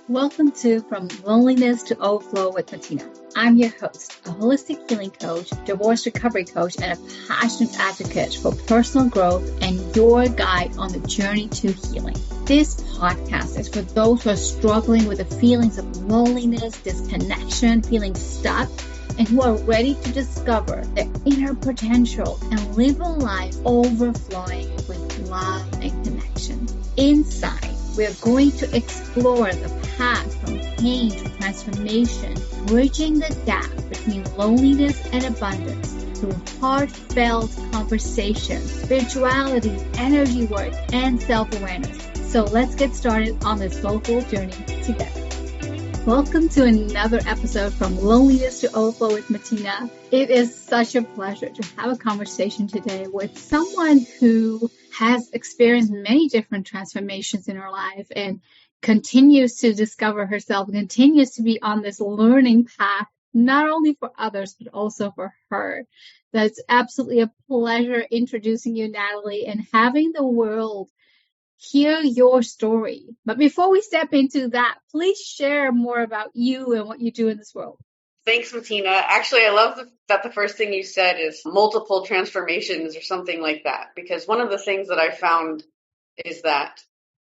Welcome to From Loneliness to Overflow with Matina. I'm your host, a holistic healing coach, divorce recovery coach, and a passionate advocate for personal growth and your guide on the journey to healing. This podcast is for those who are struggling with the feelings of loneliness, disconnection, feeling stuck, and who are ready to discover their inner potential and live a life overflowing with love and connection. Inside, we're going to explore the path from pain to transformation, bridging the gap between loneliness and abundance through heartfelt conversations, spirituality, energy work, and self-awareness. So let's get started on this soulful journey together. Welcome to another episode from Loneliness to Overflow with Matina. It is such a pleasure to have a conversation today with someone who has experienced many different transformations in her life and continues to discover herself, continues to be on this learning path, not only for others, but also for her. That's absolutely a pleasure introducing you, Natalie, and having the world hear your story. But before we step into that, please share more about you and what you do in this world. Thanks, Matina. Actually, I love that the first thing you said is multiple transformations or something like that, because one of the things that I found is that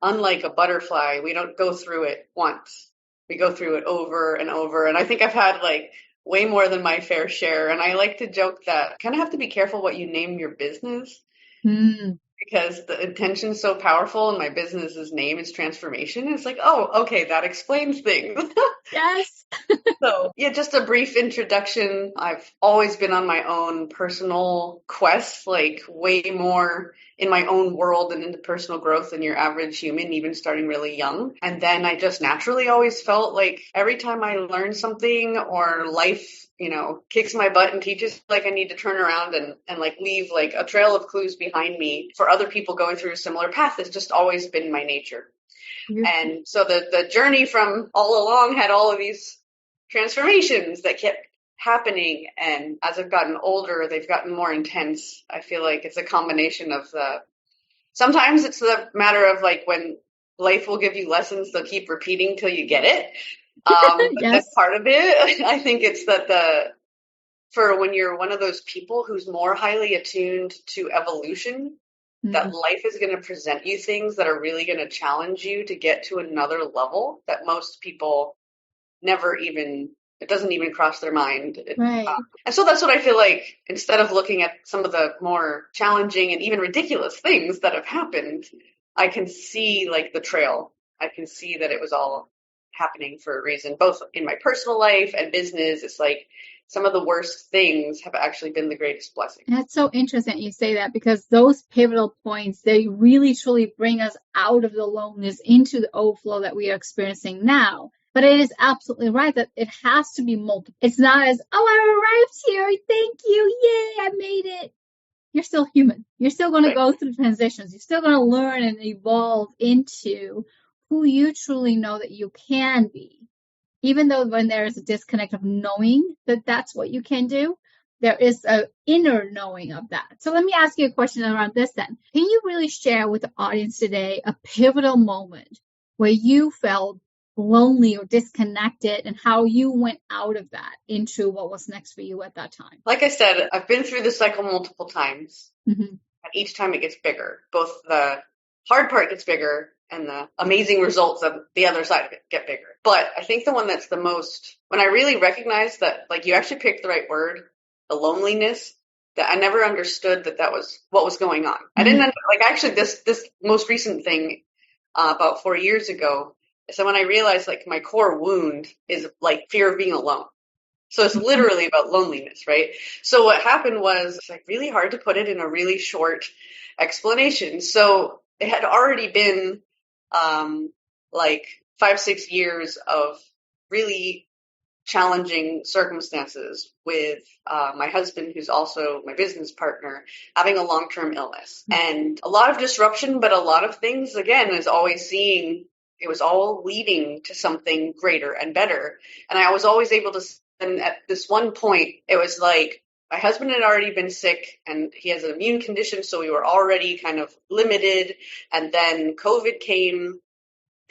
unlike a butterfly, we don't go through it once. We go through it over and over. And I think I've had way more than my fair share. And I like to joke that kind of have to be careful what you name your business. Because the intention's so powerful and my business's name is transformation. It's like, oh, okay, that explains things. Yes. So, yeah, just a brief introduction. I've always been on my own personal quest, way more in my own world and into personal growth than your average human, even starting really young. And then I just naturally always felt like every time I learn something or life kicks my butt and teaches, I need to turn around and leave a trail of clues behind me for other people going through a similar path. It's just always been my nature. And so the journey from all along had all of these transformations that kept happening. And as I've gotten older, they've gotten more intense. I feel like it's a combination of sometimes it's the matter of when life will give you lessons, they'll keep repeating till you get it. Yes. That's part of it. I think it's that for when you're one of those people who's more highly attuned to evolution, that life is going to present you things that are really going to challenge you to get to another level that most people it doesn't even cross their mind. Right. And so that's what I feel like, instead of looking at some of the more challenging and even ridiculous things that have happened, I can see the trail. I can see that it was all happening for a reason, both in my personal life and business. It's some of the worst things have actually been the greatest blessing. That's so interesting you say that, because those pivotal points, they really truly bring us out of the loneliness into the overflow that we are experiencing now. But it is absolutely right that it has to be multiple. It's not as, oh, I arrived here. Thank you. Yay, I made it. You're still human. You're still going to go through transitions. You're still going to learn and evolve into who you truly know that you can be. Even though when there is a disconnect of knowing that that's what you can do, there is an inner knowing of that. So let me ask you a question around this then. Can you really share with the audience today a pivotal moment where you felt lonely or disconnected and how you went out of that into what was next for you at that time? Like I said, I've been through this cycle multiple times. And each time it gets bigger. Both the hard part gets bigger and the amazing results of the other side of it get bigger. But I think the one that's the most, when I really recognized that, you actually picked the right word, the loneliness, that I never understood that was what was going on. I didn't, actually this most recent thing about 4 years ago, so when I realized, my core wound is, fear of being alone. So it's literally about loneliness, right? So what happened was, it's, really hard to put it in a really short explanation. So it had already been 5-6 years of really challenging circumstances with my husband, who's also my business partner, having a long-term illness and a lot of disruption, but a lot of things, again, is always seeing it was all leading to something greater and better. And I was always able to, and at this one point, it was my husband had already been sick and he has an immune condition. So we were already kind of limited. And then COVID came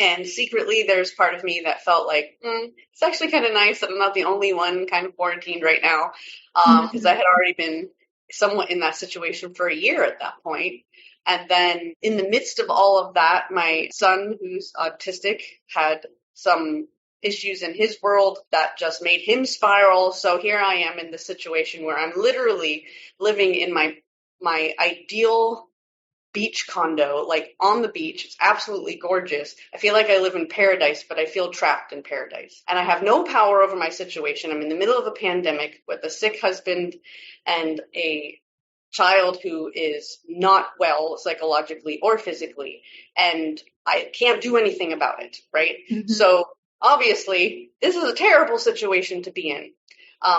And secretly, there's part of me that felt like, it's actually kind of nice that I'm not the only one kind of quarantined right now. Because I had already been somewhat in that situation for a year at that point. And then in the midst of all of that, my son, who's autistic, had some issues in his world that just made him spiral. So here I am in the situation where I'm literally living in my ideal beach condo, like on the beach. It's absolutely gorgeous. I feel like I live in paradise, but I feel trapped in paradise. And I have no power over my situation. I'm in the middle of a pandemic with a sick husband and a child who is not well psychologically or physically. And I can't do anything about it, right? So obviously, this is a terrible situation to be in,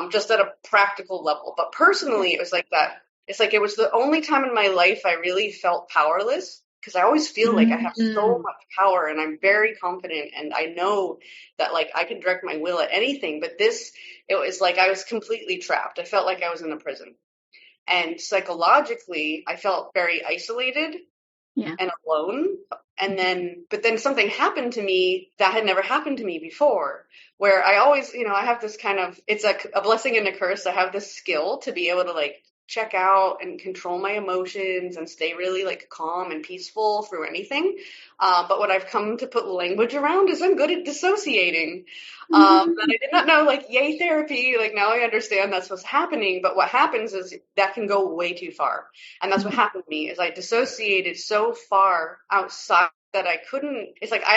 just at a practical level. But personally, it was like that. It's like it was the only time in my life I really felt powerless, because I always feel like I have so much power and I'm very confident and I know that like I can direct my will at anything. But it was like I was completely trapped. I felt like I was in a prison. And psychologically, I felt very isolated and alone. But then something happened to me that had never happened to me before, where I always, I have this kind of, it's a blessing and a curse. I have this skill to be able to like check out and control my emotions and stay really like calm and peaceful through anything. But what I've come to put language around is I'm good at dissociating. That I did not know, like, yay, therapy. Like now I understand that's what's happening. But what happens is that can go way too far. And that's what happened to me is I dissociated so far outside that I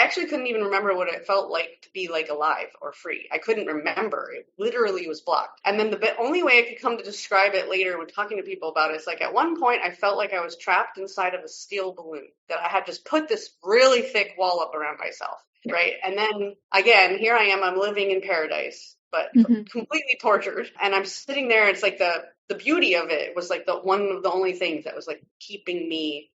actually couldn't even remember what it felt like to be like alive or free. I couldn't remember. It literally was blocked. And then the only way I could come to describe it later when talking to people about it is like at one point I felt like I was trapped inside of a steel balloon, that I had just put this really thick wall up around myself. Right. And then again, here I am, I'm living in paradise, but completely tortured. And I'm sitting there. It's like the beauty of it was like one of the only things that was like keeping me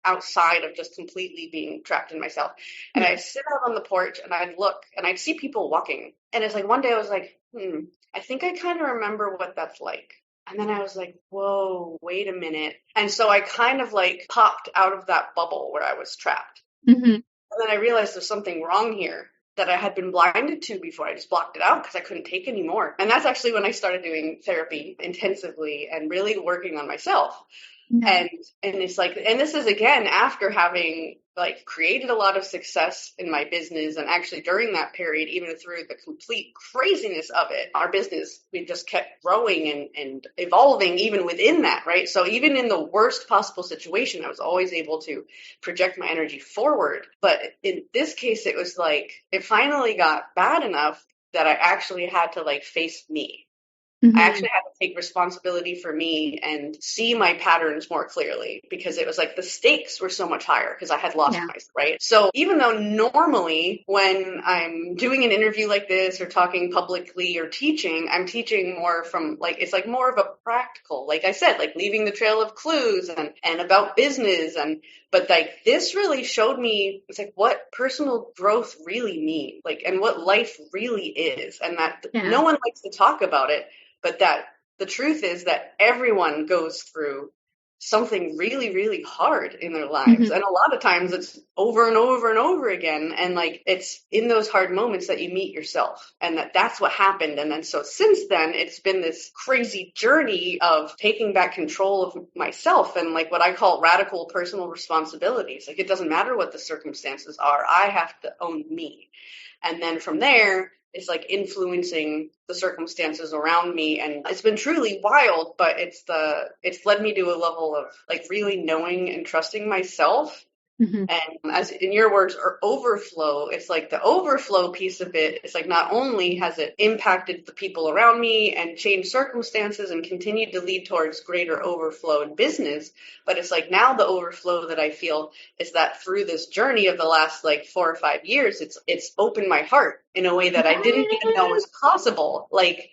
outside of just completely being trapped in myself. And I sit out on the porch and I'd look and I'd see people walking. And it's like one day I was like, I think I kind of remember what that's like. And then I was like, whoa, wait a minute. And so I kind of like popped out of that bubble where I was trapped. And then I realized there's something wrong here that I had been blinded to before. I just blocked it out because I couldn't take anymore. And that's actually when I started doing therapy intensively and really working on myself. And it's like, and this is again after having like created a lot of success in my business. And actually during that period, even through the complete craziness of it, our business, we just kept growing and evolving even within that, right? So even in the worst possible situation, I was always able to project my energy forward. But in this case, it was like, it finally got bad enough that I actually had to like face me. I actually had to take responsibility for me and see my patterns more clearly, because it was like the stakes were so much higher because I had lost myself, right? So even though normally when I'm doing an interview like this or talking publicly or teaching, I'm teaching more from like, it's like more of a practical, like I said, like leaving the trail of clues and about business. But like this really showed me, it's like what personal growth really means, like, and what life really is. And that no one likes to talk about it. But that the truth is that everyone goes through something really, really hard in their lives. And a lot of times it's over and over and over again. And like, it's in those hard moments that you meet yourself, and that's what happened. And then, so since then it's been this crazy journey of taking back control of myself and like what I call radical personal responsibilities. Like, it doesn't matter what the circumstances are. I have to own me. And then from there, it's like influencing the circumstances around me. And it's been truly wild, but it's led me to a level of like really knowing and trusting myself. And as in your words, or overflow, it's like the overflow piece of it. It's like not only has it impacted the people around me and changed circumstances and continued to lead towards greater overflow in business, but it's like now the overflow that I feel is that through this journey of the last like 4 or 5 years, it's opened my heart in a way that I didn't even know was possible. Like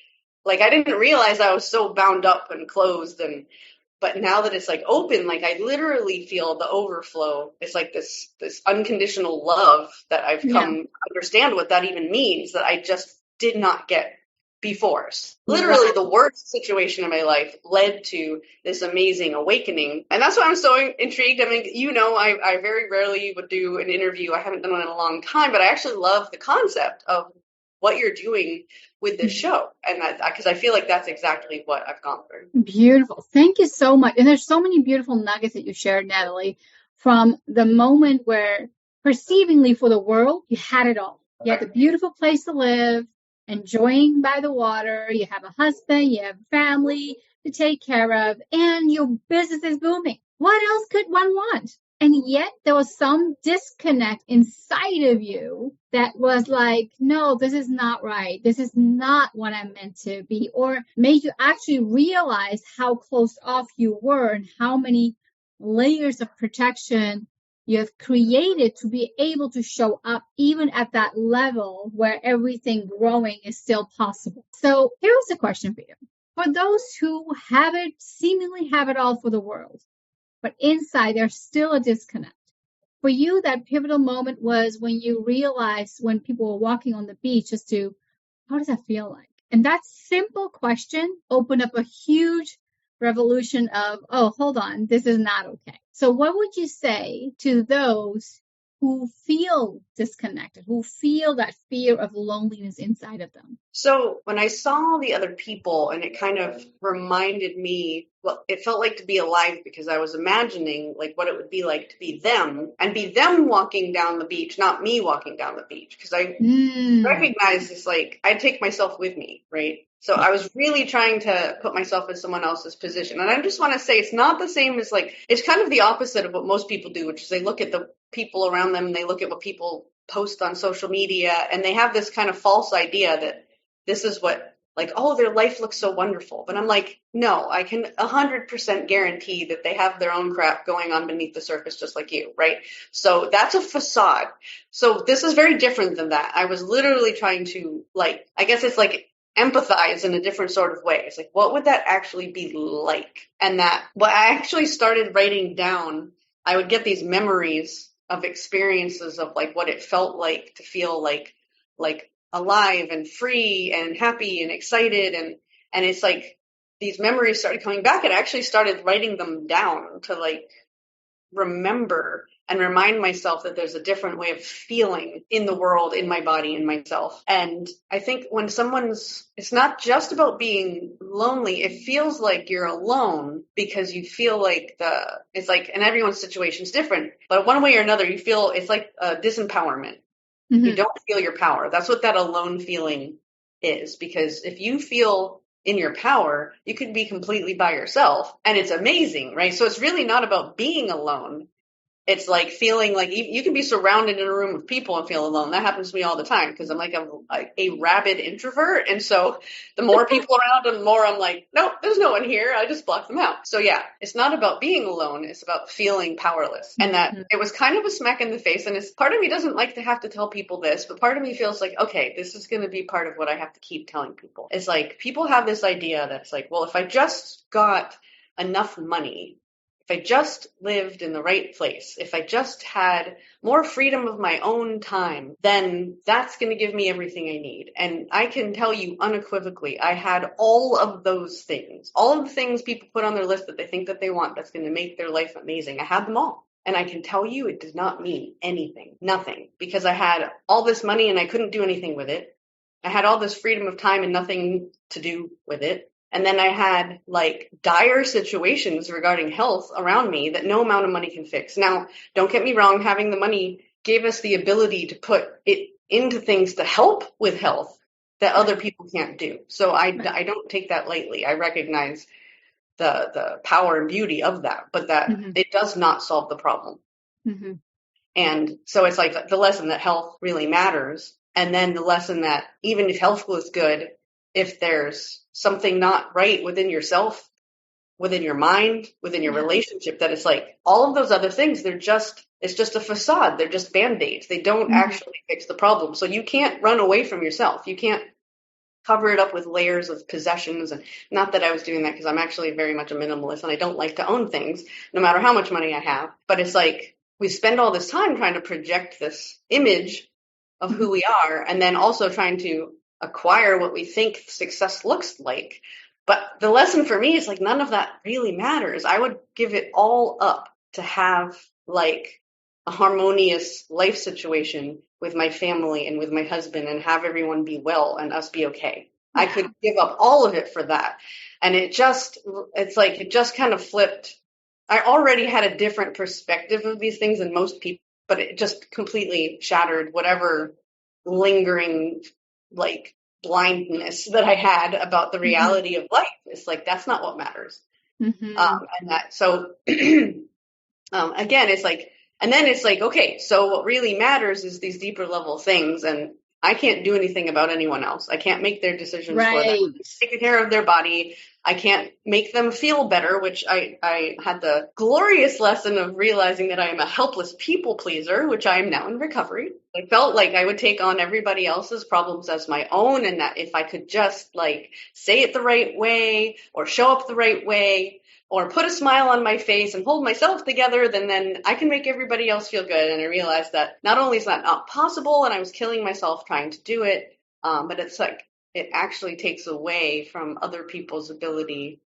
I didn't realize I was so bound up and closed, but now that it's like open, like I literally feel the overflow. It's like this unconditional love that I've come to understand what that even means, that I just did not get before. Literally the worst situation in my life led to this amazing awakening. And that's why I'm so intrigued. I mean, I very rarely would do an interview. I haven't done one in a long time, but I actually love the concept of what you're doing with this show. And because I feel like that's exactly what I've gone through. Beautiful. Thank you so much. And there's so many beautiful nuggets that you shared, Natalie, from the moment where perceivingly for the world, you had it all. You had the beautiful place to live, enjoying by the water. You have a husband, you have family to take care of, and your business is booming. What else could one want? And yet there was some disconnect inside of you that was like, no, this is not right. This is not what I'm meant to be, or made you actually realize how closed off you were and how many layers of protection you have created to be able to show up even at that level where everything growing is still possible. So here's a question for you. For those who seemingly have it all for the world, but inside there's still a disconnect. For you, that pivotal moment was when you realized when people were walking on the beach as to, how does that feel like? And that simple question opened up a huge revolution of, oh, hold on, this is not okay. So what would you say to those who feel disconnected, who feel that fear of loneliness inside of them? So when I saw the other people, and it kind of reminded me what it felt like to be alive, because I was imagining like what it would be like to be them, and be them walking down the beach, not me walking down the beach. Because I recognize this, like I take myself with me, right? So I was really trying to put myself in someone else's position. And I just want to say it's not the same as it's kind of the opposite of what most people do, which is they look at the people around them and they look at what people post on social media, and they have this kind of false idea that this is what, oh, their life looks so wonderful. But I'm like, no, I can 100% guarantee that they have their own crap going on beneath the surface, just like you, right? So that's a facade. So this is very different than that. I was literally trying to, I guess it's empathize in a different sort of way. It's what would that actually be like? And that what I actually started writing down, I would get these memories of experiences of what it felt like to feel like alive and free and happy and excited. And it's these memories started coming back, and I actually started writing them down to remember and remind myself that there's a different way of feeling in the world, in my body, in myself. And I think when it's not just about being lonely, it feels like you're alone because you feel and everyone's situation is different, but one way or another, you feel it's like a disempowerment. Mm-hmm. You don't feel your power. That's what that alone feeling is, because if you feel in your power, you can be completely by yourself, and it's amazing, right? So it's really not about being alone. It's feeling like you can be surrounded in a room of people and feel alone. That happens to me all the time because I'm a rabid introvert. And so the more people around, the more I'm nope, there's no one here. I just block them out. So yeah, it's not about being alone. It's about feeling powerless. And that it was kind of a smack in the face. And part of me doesn't like to have to tell people this, but part of me feels okay, this is going to be part of what I have to keep telling people. It's people have this idea that's well, if I just got enough money, if I just lived in the right place, if I just had more freedom of my own time, then that's going to give me everything I need. And I can tell you unequivocally, I had all of those things, all of the things people put on their list that they think that they want, that's going to make their life amazing. I had them all. And I can tell you it did not mean anything, nothing, because I had all this money and I couldn't do anything with it. I had all this freedom of time and nothing to do with it. And then I had dire situations regarding health around me that no amount of money can fix. Now, don't get me wrong, having the money gave us the ability to put it into things to help with health that other people can't do. So I don't take that lightly. I recognize the power and beauty of that, but that it does not solve the problem. Mm-hmm. And so it's the lesson that health really matters. And then the lesson that even if health was good, if there's something not right within yourself, within your mind, within your relationship, that it's all of those other things, it's just a facade. They're just Band-Aids. They don't actually fix the problem. So you can't run away from yourself. You can't cover it up with layers of possessions. And not that I was doing that, because I'm actually very much a minimalist and I don't like to own things, no matter how much money I have. But it's we spend all this time trying to project this image of who we are, and then also trying to acquire what we think success looks like. But the lesson for me is like none of that really matters. I would give it all up to have like a harmonious life situation with my family and with my husband and have everyone be well and us be okay. Yeah. I could give up all of it for that. And it's like it just kind of flipped. I already had a different perspective of these things than most people, but it just completely shattered whatever lingering like blindness that I had about the reality of life. It's like, that's not what matters. And that, so again, it's like, and then it's like, okay, so what really matters is these deeper level things. And I can't do anything about anyone else. I can't make their decisions for them. Taking care of their body. I can't make them feel better, which I had the glorious lesson of realizing that I am a helpless people pleaser, which I am now in recovery. I felt like I would take on everybody else's problems as my own, and that if I could just like say it the right way or show up the right way or put a smile on my face and hold myself together, then I can make everybody else feel good. And I realized that not only is that not possible, and I was killing myself trying to do it, but it's like it actually takes away from other people's ability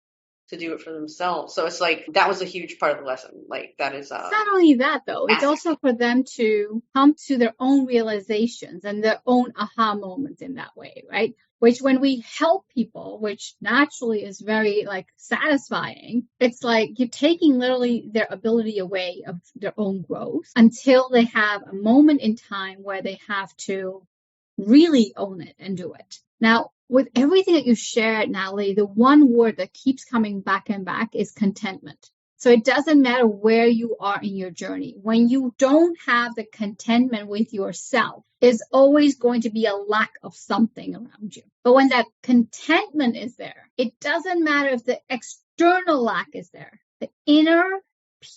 to do it for themselves. So it's like that was a huge part of the lesson. Like that is it's not only that though, it's also for them to come to their own realizations and their own aha moments in that way, right? Which when we help people, which naturally is very like satisfying, it's like you're taking literally their ability away of their own growth until they have a moment in time where they have to really own it and do it. Now, with everything that you shared, Natalie, the one word that keeps coming back and back is contentment. So it doesn't matter where you are in your journey. When you don't have the contentment with yourself, there's always going to be a lack of something around you. But when that contentment is there, it doesn't matter if the external lack is there. The inner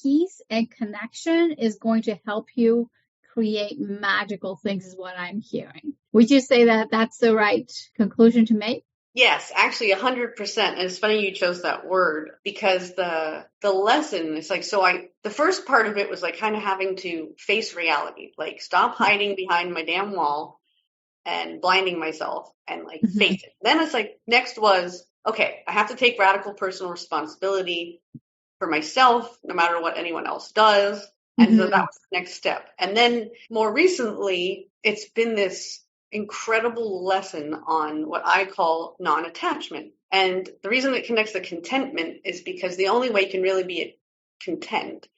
peace and connection is going to help you create magical things is what I'm hearing. Would you say that that's the right conclusion to make? Yes, actually 100%. And it's funny you chose that word because the lesson is like, the first part of it was like kind of having to face reality, like stop hiding behind my damn wall and blinding myself and like face it. Then it's like, next was, okay, I have to take radical personal responsibility for myself, no matter what anyone else does. And so that was the next step. And then more recently, it's been this incredible lesson on what I call non-attachment. And the reason it connects to contentment is because the only way you can really be content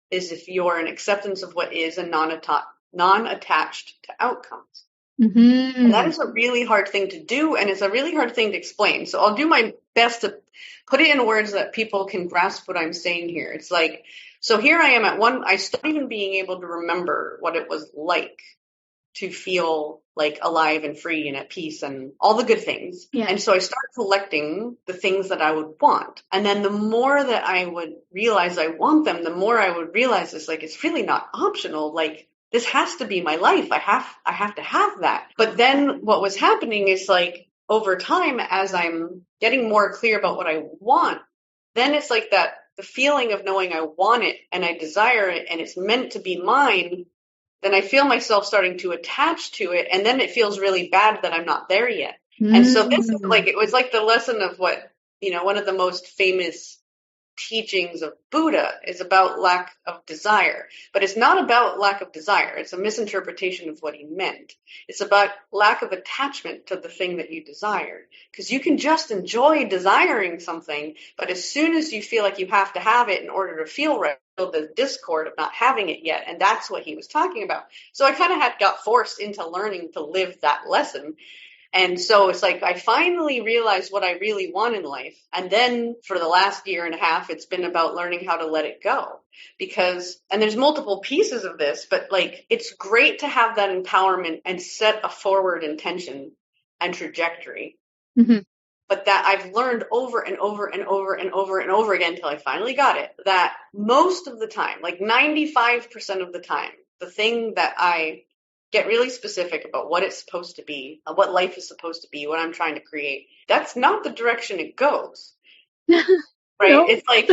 is if you're in acceptance of what is and non-attached to outcomes. And that is a really hard thing to do, and it's a really hard thing to explain. So I'll do my best to put it in words that people can grasp what I'm saying here. It's like, so here I am I started even being able to remember what it was like to feel like alive and free and at peace and all the good things. Yeah. And so I started collecting the things that I would want. And then the more that I would realize I want them, the more I would realize it's like, it's really not optional. Like, this has to be my life. I have to have that. But then what was happening is like over time, as I'm getting more clear about what I want, then it's like that the feeling of knowing I want it and I desire it and it's meant to be mine, then I feel myself starting to attach to it. And then it feels really bad that I'm not there yet. And so this is like, it was like the lesson of what, one of the most famous teachings of Buddha is about lack of desire, but it's not about lack of desire. It's a misinterpretation of what he meant. It's about lack of attachment to the thing that you desire, because you can just enjoy desiring something, but as soon as you feel like you have to have it in order to feel right, the discord of not having it yet. And that's what he was talking about. So I kind of got forced into learning to live that lesson. And so it's like I finally realized what I really want in life. And then for the last year and a half, it's been about learning how to let it go. And there's multiple pieces of this, but like it's great to have that empowerment and set a forward intention and trajectory. But that I've learned over and over and over and over and over again until I finally got it, that most of the time, like 95% of the time, the thing that I get really specific about what it's supposed to be, what life is supposed to be, what I'm trying to create, that's not the direction it goes. right? It's like,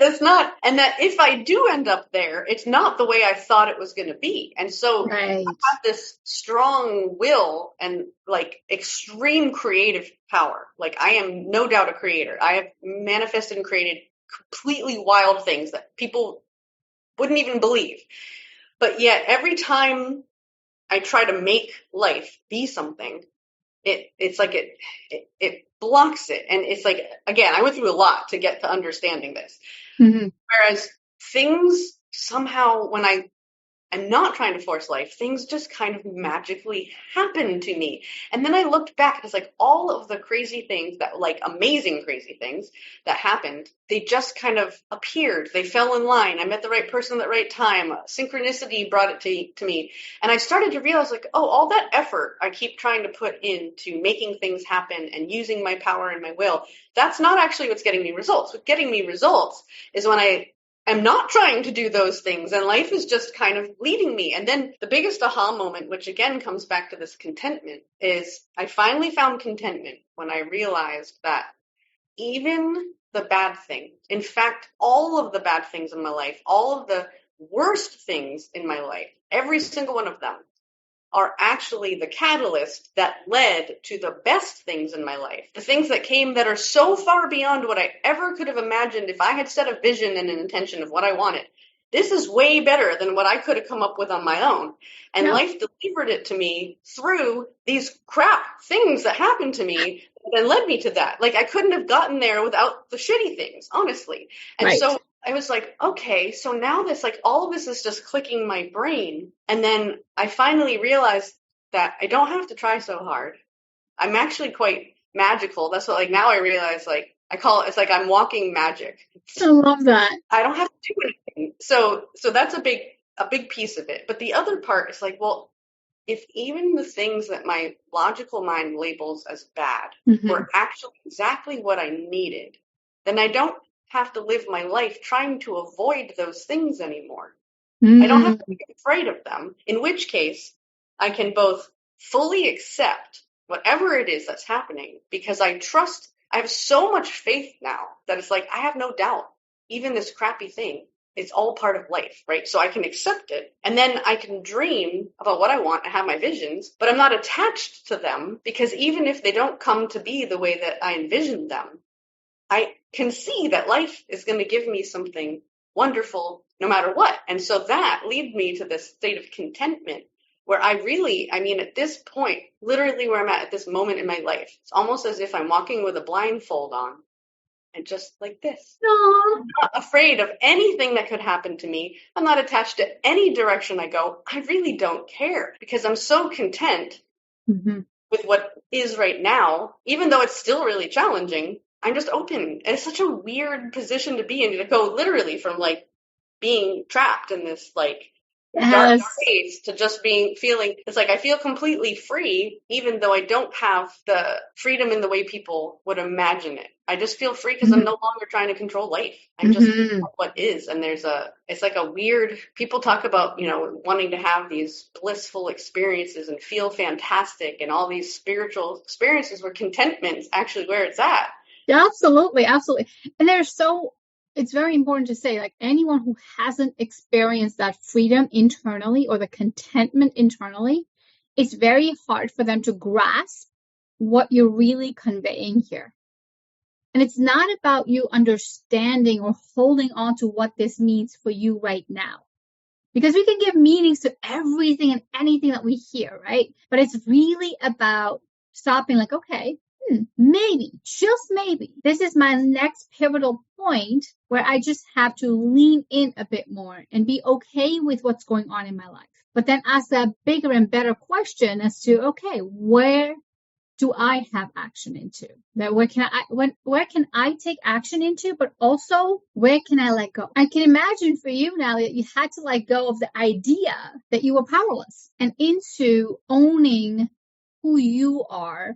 that's not, and that if I do end up there, it's not the way I thought it was going to be. And so Right. I have this strong will and like extreme creative power. Like I am no doubt a creator. I have manifested and created completely wild things that people wouldn't even believe. But yet every time I try to make life be something, it's like it blocks it. And it's like, again, I went through a lot to get to understanding this. Mm-hmm. Whereas things somehow, when I'm not trying to force life, things just kind of magically happen to me. And then I looked back, it's like all of the crazy things that, like amazing crazy things that happened, they just kind of appeared. They fell in line. I met the right person at the right time. Synchronicity brought it to me. And I started to realize like, oh, all that effort I keep trying to put into making things happen and using my power and my will, that's not actually what's getting me results. What's getting me results is when I'm not trying to do those things and life is just kind of leading me. And then the biggest aha moment, which again comes back to this contentment, is I finally found contentment when I realized that even the bad thing, in fact, all of the bad things in my life, all of the worst things in my life, every single one of them are actually the catalyst that led to the best things in my life. The things that came that are so far beyond what I ever could have imagined if I had set a vision and an intention of what I wanted. This is way better than what I could have come up with on my own. And life delivered it to me through these crap things that happened to me that led me to that. Like I couldn't have gotten there without the shitty things, honestly. And so I was like, okay, so now this, like, all of this is just clicking my brain. And then I finally realized that I don't have to try so hard. I'm actually quite magical. That's what, like, now I realize, like, I call it, it's like I'm walking magic. I love that. I don't have to do anything. So that's a big piece of it. But the other part is like, well, if even the things that my logical mind labels as bad were actually exactly what I needed, then I don't have to live my life trying to avoid those things anymore. I don't have to be afraid of them, in which case I can both fully accept whatever it is that's happening because I have so much faith now that it's like, I have no doubt, even this crappy thing, it's all part of life, right? So I can accept it and then I can dream about what I want and have my visions, but I'm not attached to them because even if they don't come to be the way that I envisioned them, I can see that life is going to give me something wonderful no matter what. And so that leads me to this state of contentment where I mean, at this point, literally where I'm at this moment in my life, it's almost as if I'm walking with a blindfold on and just like this. I'm not afraid of anything that could happen to me. I'm not attached to any direction I go. I really don't care because I'm so content with what is right now, even though it's still really challenging. I'm just open. And it's such a weird position to be in, to go literally from like being trapped in this like dark space to just feeling, it's like I feel completely free, even though I don't have the freedom in the way people would imagine it. I just feel free because I'm no longer trying to control life. I'm just what is. And it's like a weird, people talk about, wanting to have these blissful experiences and feel fantastic and all these spiritual experiences where contentment is actually where it's at. Yeah, absolutely. Absolutely. And it's very important to say, like, anyone who hasn't experienced that freedom internally or the contentment internally, it's very hard for them to grasp what you're really conveying here. And it's not about you understanding or holding on to what this means for you right now. Because we can give meanings to everything and anything that we hear, right? But it's really about stopping like, okay, maybe, just maybe, this is my next pivotal point where I just have to lean in a bit more and be okay with what's going on in my life. But then ask that bigger and better question as to, okay, where do I have action into? That where can I take action into, but also where can I let go? I can imagine for you now that you had to let go of the idea that you were powerless and into owning who you are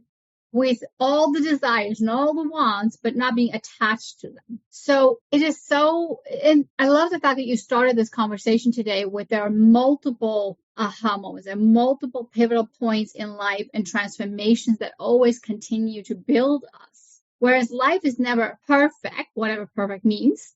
with all the desires and all the wants, but not being attached to them. So it is and I love the fact that you started this conversation today with there are multiple aha moments and multiple pivotal points in life and transformations that always continue to build us Whereas life is never perfect, whatever perfect means,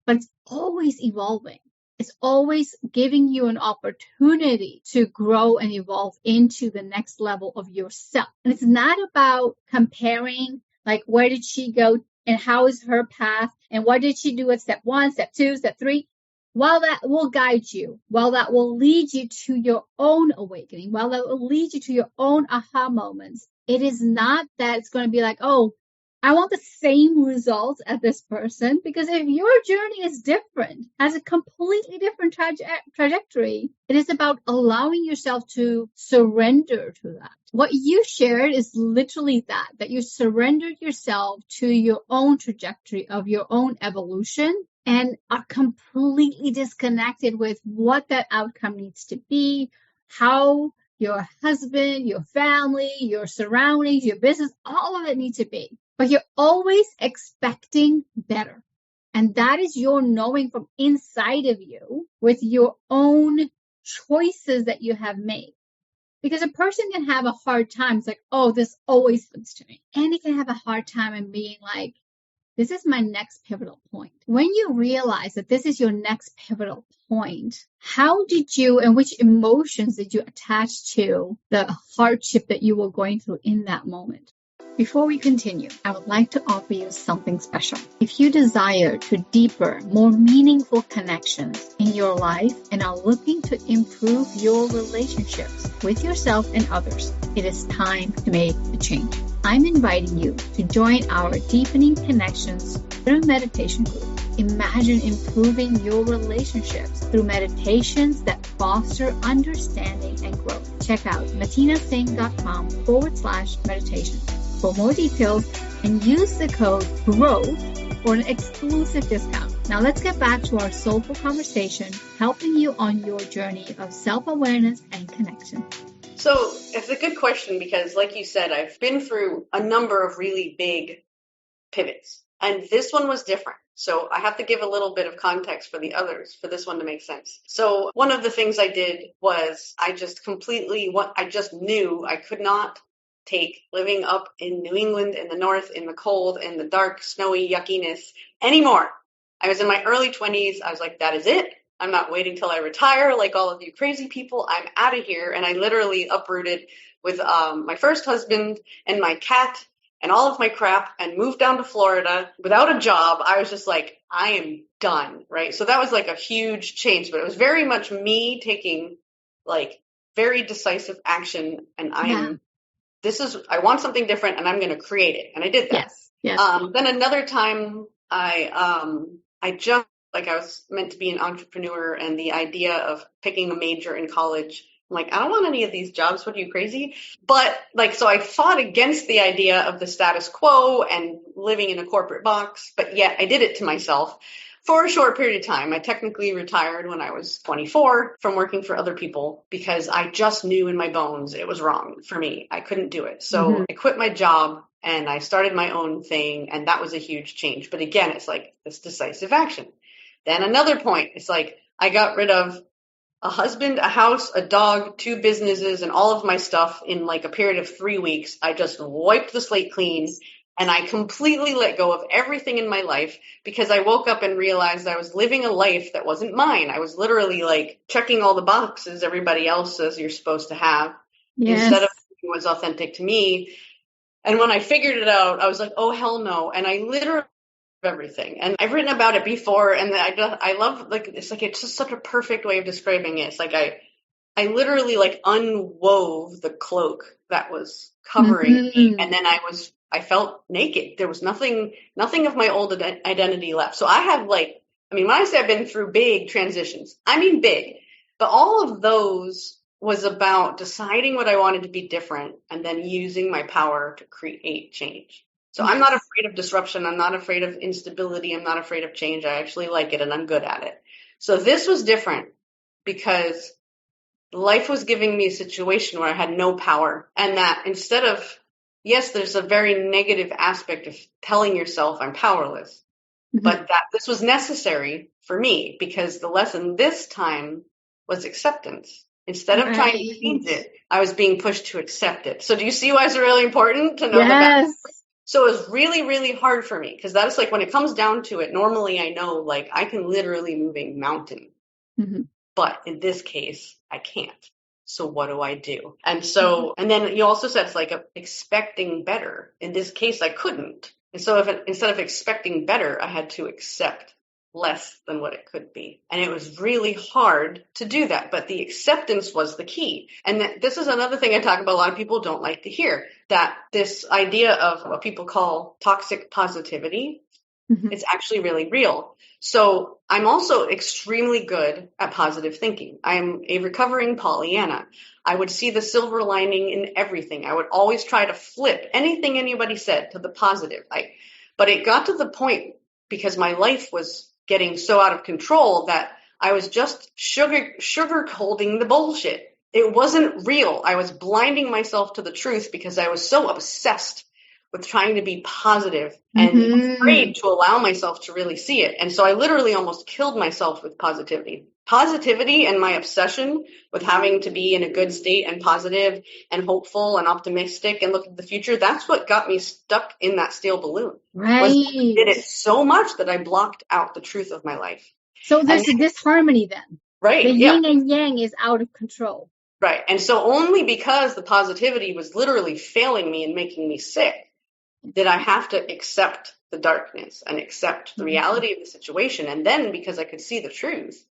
but it's always evolving. It's always giving you an opportunity to grow and evolve into the next level of yourself. And it's not about comparing, like, where did she go and how is her path and what did she do at step 1, step 2, step 3. While that will guide you, while that will lead you to your own awakening, while that will lead you to your own aha moments, it is not that it's going to be like, oh, I want the same results as this person, because if your journey is different, has a completely different trajectory, it is about allowing yourself to surrender to that. What you shared is literally that you surrendered yourself to your own trajectory of your own evolution and are completely disconnected with what that outcome needs to be, how your husband, your family, your surroundings, your business, all of it needs to be. But you're always expecting better. And that is your knowing from inside of you with your own choices that you have made. Because a person can have a hard time. It's like, oh, this always happens to me. And it can have a hard time in being like, this is my next pivotal point. When you realize that this is your next pivotal point, how did you and which emotions did you attach to the hardship that you were going through in that moment? Before we continue, I would like to offer you something special. If you desire to deeper, more meaningful connections in your life and are looking to improve your relationships with yourself and others, it is time to make a change. I'm inviting you to join our Deepening Connections through Meditation group. Imagine improving your relationships through meditations that foster understanding and growth. Check out matinasingh.com/meditation for more details and use the code GROWTH for an exclusive discount. Now let's get back to our soulful conversation, helping you on your journey of self-awareness and connection. So it's a good question because, like you said, I've been through a number of really big pivots, and this one was different. So I have to give a little bit of context for the others for this one to make sense. So one of the things I did was I just knew I could not take living up in New England in the north, in the cold, in the dark, snowy yuckiness anymore. I was in my early 20s. I was like, that is it. I'm not waiting till I retire like all of you crazy people. I'm out of here. And I literally uprooted with my first husband and my cat and all of my crap and moved down to Florida without a job. I was just like, I am done, right? So that was like a huge change, but it was very much me taking like very decisive action, and I want something different and I'm going to create it. And I did that. Yes. Then another time I was meant to be an entrepreneur, and the idea of picking a major in college, I'm like, I don't want any of these jobs. What are you, crazy? But so I fought against the idea of the status quo and living in a corporate box, but yet I did it to myself for a short period of time. I technically retired when I was 24 from working for other people because I just knew in my bones it was wrong for me. I couldn't do it. So I quit my job and I started my own thing, and that was a huge change. But again, it's like this decisive action. Then another point, it's like I got rid of a husband, a house, a dog, 2 businesses, and all of my stuff in like a period of 3 weeks. I just wiped the slate clean, and I completely let go of everything in my life because I woke up and realized I was living a life that wasn't mine. I was literally like checking all the boxes everybody else says you're supposed to have instead of what was authentic to me. And when I figured it out, I was like, oh, hell no. And I literally everything. And I've written about it before, and I love, like, it's just such a perfect way of describing it. It's like I literally like unwove the cloak that was covering me, and then I felt naked. There was nothing of my old identity left. So I have when I say I've been through big transitions, I mean big, but all of those was about deciding what I wanted to be different and then using my power to create change. So I'm not afraid of disruption. I'm not afraid of instability. I'm not afraid of change. I actually like it and I'm good at it. So this was different because life was giving me a situation where I had no power, and that instead of, yes, there's a very negative aspect of telling yourself I'm powerless, but that this was necessary for me because the lesson this time was acceptance. Instead of trying to change it, I was being pushed to accept it. So do you see why it's really important to know that? So it was really, really hard for me because that's like when it comes down to it, normally I know like I can literally move a mountain, Mm-hmm. but in this case, I can't. So what do I do? And so, and then you also said it's like expecting better. In this case, I couldn't. And so instead of expecting better, I had to accept less than what it could be. And it was really hard to do that. But the acceptance was the key. And this is another thing I talk about. A lot of people don't like to hear, that this idea of what people call toxic positivity, it's actually really real. So I'm also extremely good at positive thinking. I'm a recovering Pollyanna. I would see the silver lining in everything. I would always try to flip anything anybody said to the positive. But it got to the point, because my life was getting so out of control, that I was just sugarcoating the bullshit. It wasn't real. I was blinding myself to the truth because I was so obsessed with trying to be positive and afraid to allow myself to really see it. And so I literally almost killed myself with positivity. Positivity and my obsession with having to be in a good state and positive and hopeful and optimistic and look at the future, that's what got me stuck in that steel balloon. Right. I did it so much that I blocked out the truth of my life. So there's a disharmony then. Right. The yin and yang is out of control. Right. And so only because the positivity was literally failing me and making me sick did I have to accept the darkness and accept the reality of the situation. And then because I could see the truth,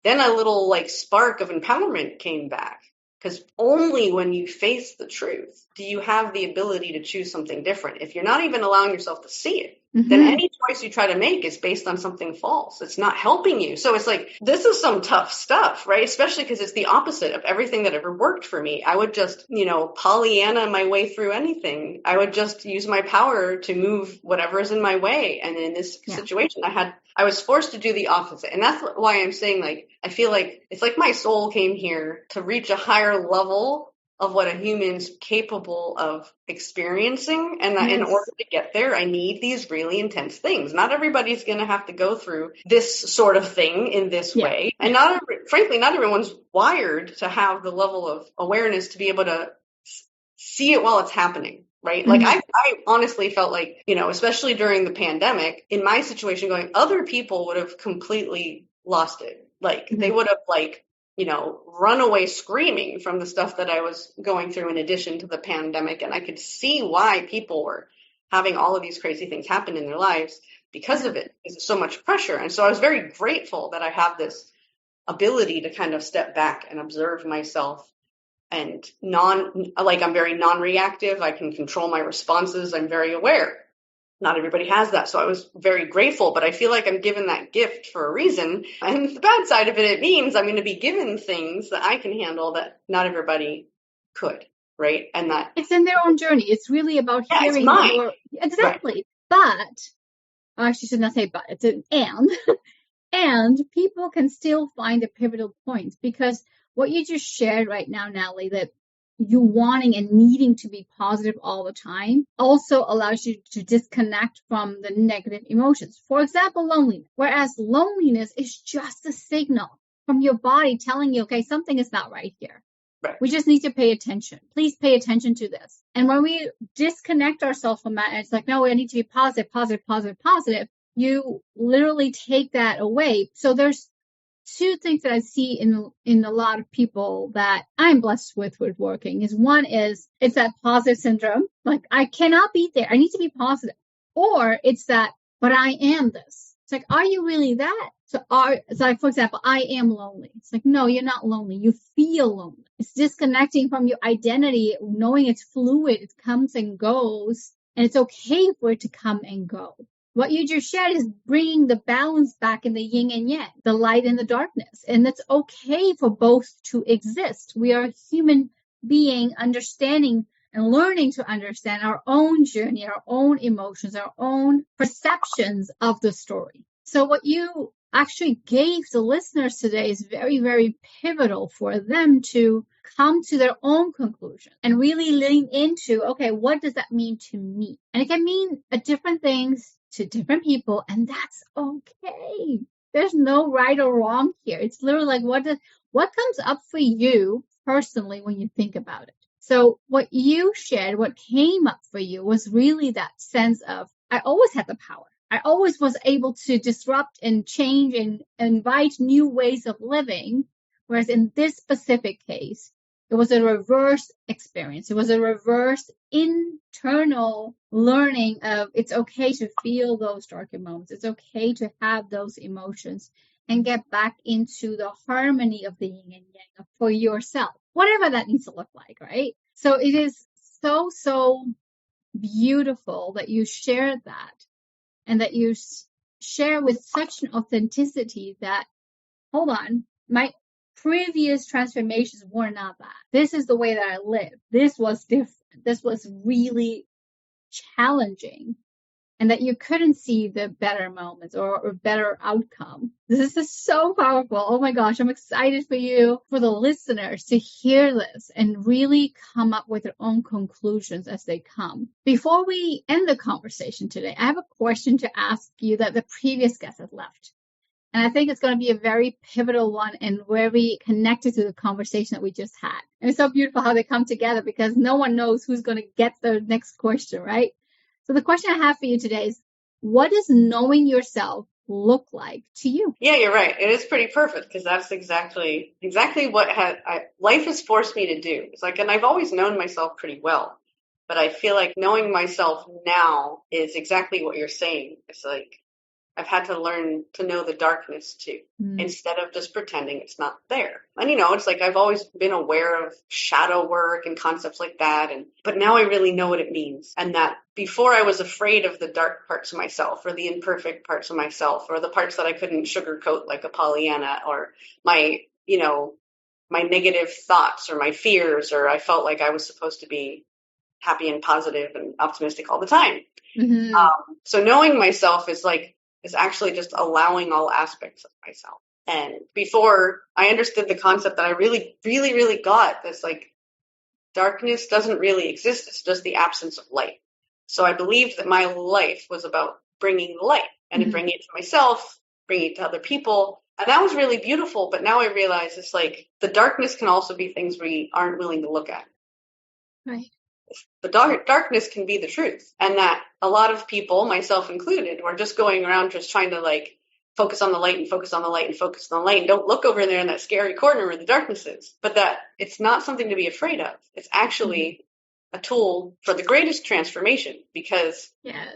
then a little like spark of empowerment came back. Because only when you face the truth do you have the ability to choose something different. If you're not even allowing yourself to see it, then any choice you try to make is based on something false. It's not helping you. So it's like, this is some tough stuff, right? Especially because it's the opposite of everything that ever worked for me. I would just, Pollyanna my way through anything. I would just use my power to move whatever is in my way. And in this situation, I was forced to do the opposite. And that's why I'm saying, like, I feel like it's like my soul came here to reach a higher level of what a human's capable of experiencing. And that in order to get there, I need these really intense things. Not everybody's going to have to go through this sort of thing in this way. And frankly, not everyone's wired to have the level of awareness to be able to see it while it's happening. Right. Like I honestly felt like, especially during the pandemic, in my situation other people would have completely lost it. Like they would have run away screaming from the stuff that I was going through in addition to the pandemic. And I could see why people were having all of these crazy things happen in their lives because of it. Because there's so much pressure. And so I was very grateful that I have this ability to kind of step back and observe myself. And I'm very non-reactive. I can control my responses. I'm very aware. Not everybody has that. So I was very grateful, but I feel like I'm given that gift for a reason. And the bad side of it means I'm going to be given things that I can handle that not everybody could. Right. And that it's in their own journey. It's really about hearing it's mine. Exactly. Right. But I should not say but, it's an and people can still find the pivotal points, because what you just shared right now, Natalie, that you wanting and needing to be positive all the time also allows you to disconnect from the negative emotions. For example, loneliness. Whereas loneliness is just a signal from your body telling you, okay, something is not right here. Right. We just need to pay attention. Please pay attention to this. And when we disconnect ourselves from that, and it's like, no, I need to be positive, positive, positive, positive, you literally take that away. So there's two things that I see in a lot of people that I'm blessed with working is, one is it's that positive syndrome. Like, I cannot be there. I need to be positive. Or it's that, but I am this. It's like, are you really that? So it's like, for example, I am lonely. It's like, no, you're not lonely. You feel lonely. It's disconnecting from your identity, knowing it's fluid. It comes and goes, and it's okay for it to come and go. What you just shared is bringing the balance back in the yin and yang, the light and the darkness. And it's okay for both to exist. We are a human being understanding and learning to understand our own journey, our own emotions, our own perceptions of the story. So what you actually gave the listeners today is very, very pivotal for them to come to their own conclusion and really lean into, okay, what does that mean to me? And it can mean different things to different people, and that's okay. There's no right or wrong here. It's literally like what comes up for you personally when you think about it. So what you shared, what came up for you was really that sense of, I always had the power. I always was able to disrupt and change and invite new ways of living. Whereas in this specific case, it was a reverse experience. It was a reverse internal learning of it's okay to feel those darker moments. It's okay to have those emotions and get back into the harmony of the yin and yang for yourself, whatever that needs to look like, right? So it is so beautiful that you shared that and that you share with such an authenticity that, hold on, my previous transformations were not that. This is the way that I live. This was different. This was really challenging. And that you couldn't see the better moments or better outcome. This is so powerful. Oh my gosh, I'm excited for you, for the listeners to hear this and really come up with their own conclusions as they come. Before we end the conversation today, I have a question to ask you that the previous guest has left. And I think it's going to be a very pivotal one and very connected to the conversation that we just had. And it's so beautiful how they come together because no one knows who's going to get the next question, right? So the question I have for you today is, what does knowing yourself look like to you? Yeah, you're right. It is pretty perfect because that's exactly what life has forced me to do. It's like, and I've always known myself pretty well, but I feel like knowing myself now is exactly what you're saying. It's like, I've had to learn to know the darkness too, instead of just pretending it's not there. And, it's like I've always been aware of shadow work and concepts like that. But now I really know what it means. And that before I was afraid of the dark parts of myself or the imperfect parts of myself or the parts that I couldn't sugarcoat like a Pollyanna or my negative thoughts or my fears, or I felt like I was supposed to be happy and positive and optimistic all the time. Mm-hmm. So knowing myself is actually just allowing all aspects of myself. And before I understood the concept that I really, really, really got, this like darkness doesn't really exist. It's just the absence of light. So I believed that my life was about bringing light and bringing it to myself, bringing it to other people. And that was really beautiful. But now I realize it's like the darkness can also be things we aren't willing to look at. Right. The darkness can be the truth. And that a lot of people, myself included, were just going around just trying to like focus on the light and focus on the light and focus on the light and don't look over there in that scary corner where the darkness is. But that it's not something to be afraid of. It's actually a tool for the greatest transformation, because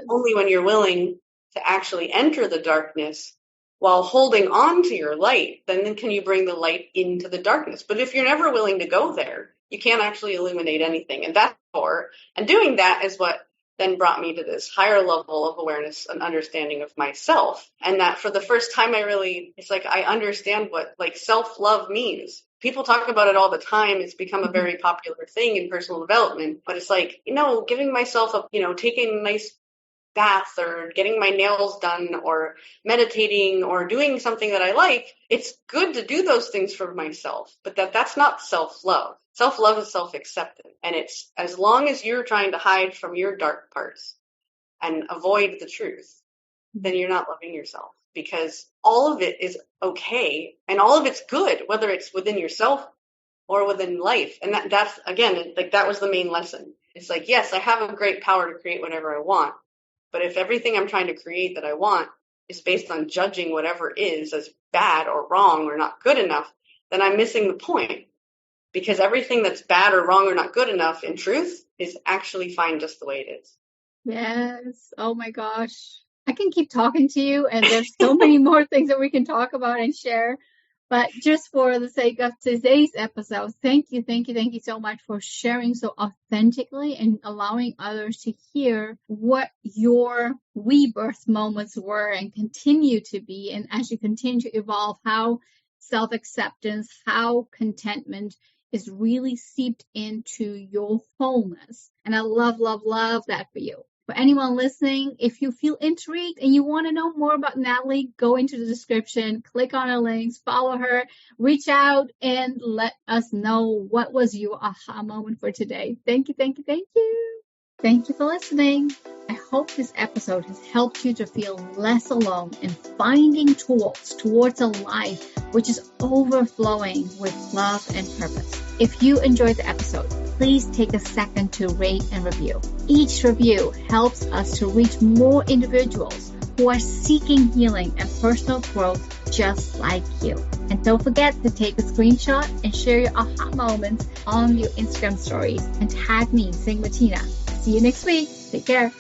only when you're willing to actually enter the darkness while holding on to your light, then can you bring the light into the darkness. But if you're never willing to go there, you can't actually illuminate anything. And doing that is what then brought me to this higher level of awareness and understanding of myself. And that for the first time, it's like I understand what like self-love means. People talk about it all the time. It's become a very popular thing in personal development. But it's like, giving myself taking a nice bath or getting my nails done or meditating or doing something that I like, it's good to do those things for myself, but that's not self-love. Self-love is self-acceptance. And it's as long as you're trying to hide from your dark parts and avoid the truth, then you're not loving yourself, because all of it is okay and all of it's good, whether it's within yourself or within life. And that's again, like that was the main lesson. It's like, yes, I have a great power to create whatever I want. But if everything I'm trying to create that I want is based on judging whatever is as bad or wrong or not good enough, then I'm missing the point. Because everything that's bad or wrong or not good enough in truth is actually fine just the way it is. Yes. Oh my gosh. I can keep talking to you, and there's so many more things that we can talk about and share. But just for the sake of today's episode, thank you so much for sharing so authentically and allowing others to hear what your rebirth moments were and continue to be. And as you continue to evolve, how self-acceptance, how contentment is really seeped into your wholeness. And I love that for you. For anyone listening, if you feel intrigued and you want to know more about Natalie, go into the description, click on her links, follow her, reach out, and let us know what was your aha moment for today. Thank you. Thank you for listening. I hope this episode has helped you to feel less alone in finding tools towards a life which is overflowing with love and purpose. If you enjoyed the episode, please take a second to rate and review. Each review helps us to reach more individuals who are seeking healing and personal growth just like you. And don't forget to take a screenshot and share your aha moments on your Instagram stories and tag me, Matina. See you next week. Take care.